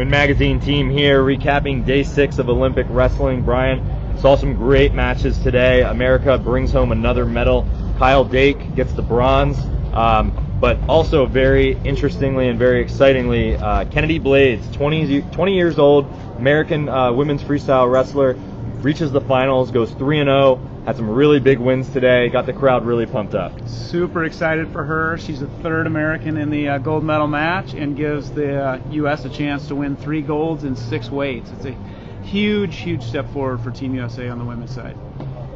Win Magazine team here, recapping day 6 of Olympic wrestling. Brian, saw some great matches today. America brings home another medal. Kyle Dake gets the bronze, but also very interestingly and very excitingly, Kennedy Blades, 20 years old, American women's freestyle wrestler, reaches the finals, goes 3-0. Had some really big wins today, got the crowd really pumped up. Super excited for her. She's the 3rd American in the gold medal match and gives the U.S. a chance to win 3 golds in 6 weights. It's a huge, huge step forward for Team USA on the women's side.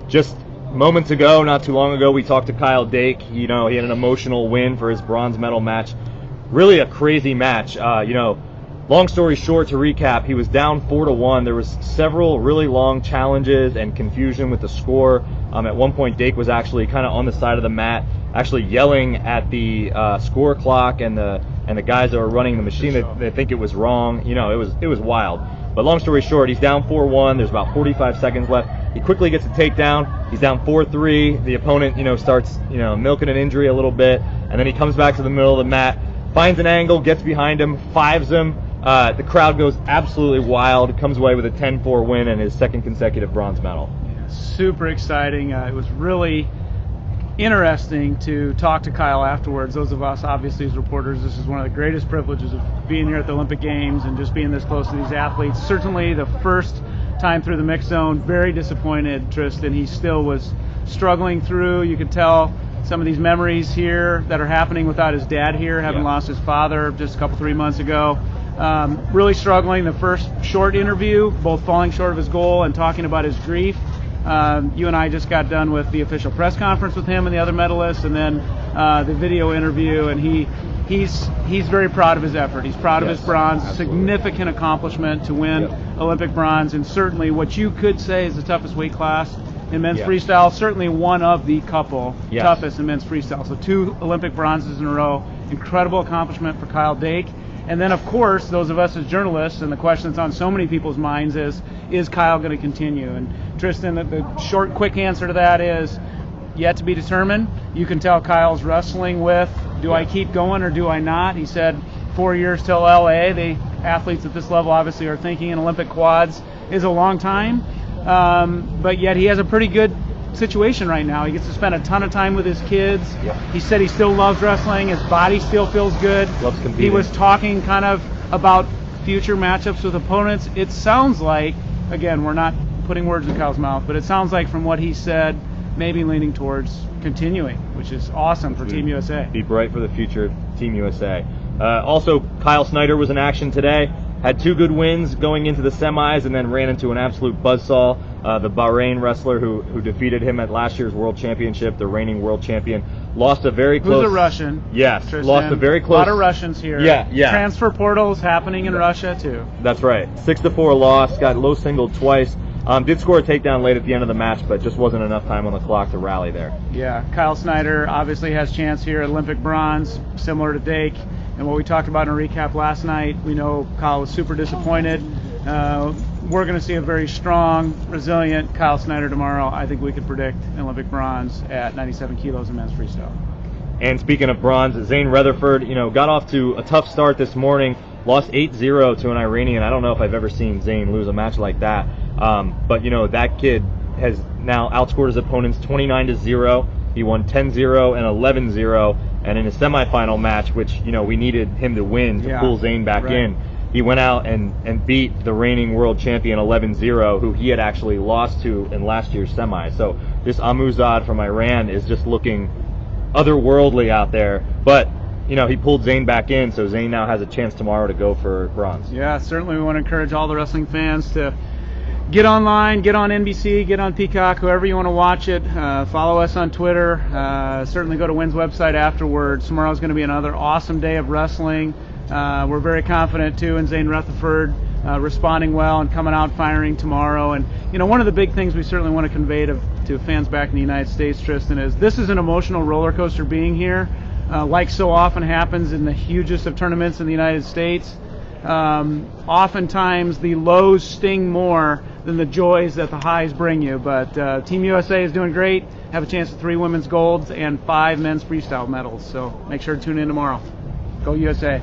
Just moments ago, not too long ago, we talked to Kyle Dake. You know, he had an emotional win for his bronze medal match. Really a crazy match. Long story short, to recap, he was down 4-1. There was several really long challenges and confusion with the score. At one point, Dake was actually kind of on the side of the mat, actually yelling at the score clock and the guys that were running the machine that they think it was wrong. You know, it was wild. But long story short, he's down 4-1. There's about 45 seconds left. He quickly gets a takedown. He's down 4-3. The opponent, starts, milking an injury a little bit, and then he comes back to the middle of the mat, finds an angle, gets behind him, fives him. The crowd goes absolutely wild, comes away with a 10-4 win and his 2nd consecutive bronze medal. Yeah, super exciting. It was really interesting to talk to Kyle afterwards. Those of us, obviously, as reporters, this is one of the greatest privileges of being here at the Olympic Games and just being this close to these athletes. Certainly the first time through the mix zone, very disappointed, Tristan. He still was struggling through. You could tell some of these memories here that are happening without his dad here, having lost his father just a couple, 3 months ago. Really struggling. The first short interview, both falling short of his goal and talking about his grief. You and I just got done with the official press conference with him and the other medalists, and then the video interview, and he's very proud of his effort. He's proud of his bronze. Absolutely. Significant accomplishment to win Olympic bronze, and certainly what you could say is the toughest weight class in men's freestyle. Certainly one of the couple toughest in men's freestyle. So 2 Olympic bronzes in a row. Incredible accomplishment for Kyle Dake. And then, of course, those of us as journalists, and the question that's on so many people's minds is Kyle going to continue? And Tristan, the short, quick answer to that is yet to be determined. You can tell Kyle's wrestling with, do I keep going or do I not? He said 4 years till LA. The athletes at this level obviously are thinking in Olympic quads is a long time. But yet he has a pretty good situation right now. He gets to spend a ton of time with his kids. He said he still loves wrestling. His body still feels good. Loves competing. He was talking kind of about future matchups with opponents. It sounds like, again, we're not putting words in Kyle's mouth, but it sounds like from what he said, maybe leaning towards continuing, which is awesome for Team USA. Be bright for the future of Team USA. Also, Kyle Snyder was in action today. Had 2 good wins going into the semis and then ran into an absolute buzzsaw. The Bahrain wrestler who defeated him at last year's World Championship, the reigning world champion, lost a very close... Who's a Russian? Yes, Tristan. lost a very close... A lot of Russians here. Yeah. Transfer portals happening in Russia, too. That's right. 6-4 loss, got low singled twice. Did score a takedown late at the end of the match, but just wasn't enough time on the clock to rally there. Yeah, Kyle Snyder obviously has chance here at Olympic bronze, similar to Dake. And what we talked about in a recap last night, we know Kyle was super disappointed. We're going to see a very strong, resilient Kyle Snyder tomorrow. I think we could predict an Olympic bronze at 97 kilos in men's freestyle. And speaking of bronze, Zane Rutherford, got off to a tough start this morning, lost 8-0 to an Iranian. I don't know if I've ever seen Zane lose a match like that. But that kid has now outscored his opponents 29-0. He won 10-0 and 11-0. And in his semifinal match, which, we needed him to win to pull Zane back in, he went out and beat the reigning world champion 11-0, who he had actually lost to in last year's semi. So this Amuzad from Iran is just looking otherworldly out there. But, he pulled Zane back in, so Zane now has a chance tomorrow to go for bronze. Yeah, certainly we want to encourage all the wrestling fans to get online, get on NBC, get on Peacock, whoever you want to watch it. Follow us on Twitter. Certainly go to Wynn's website afterwards. Tomorrow's going to be another awesome day of wrestling. We're very confident, too, in Zane Rutherford responding well and coming out firing tomorrow. And, one of the big things we certainly want to convey to fans back in the United States, Tristan, is this is an emotional roller coaster being here, like so often happens in the hugest of tournaments in the United States. Oftentimes the lows sting more than the joys that the highs bring you. But Team USA is doing great. Have a chance at 3 women's golds and 5 men's freestyle medals. So make sure to tune in tomorrow. Go USA.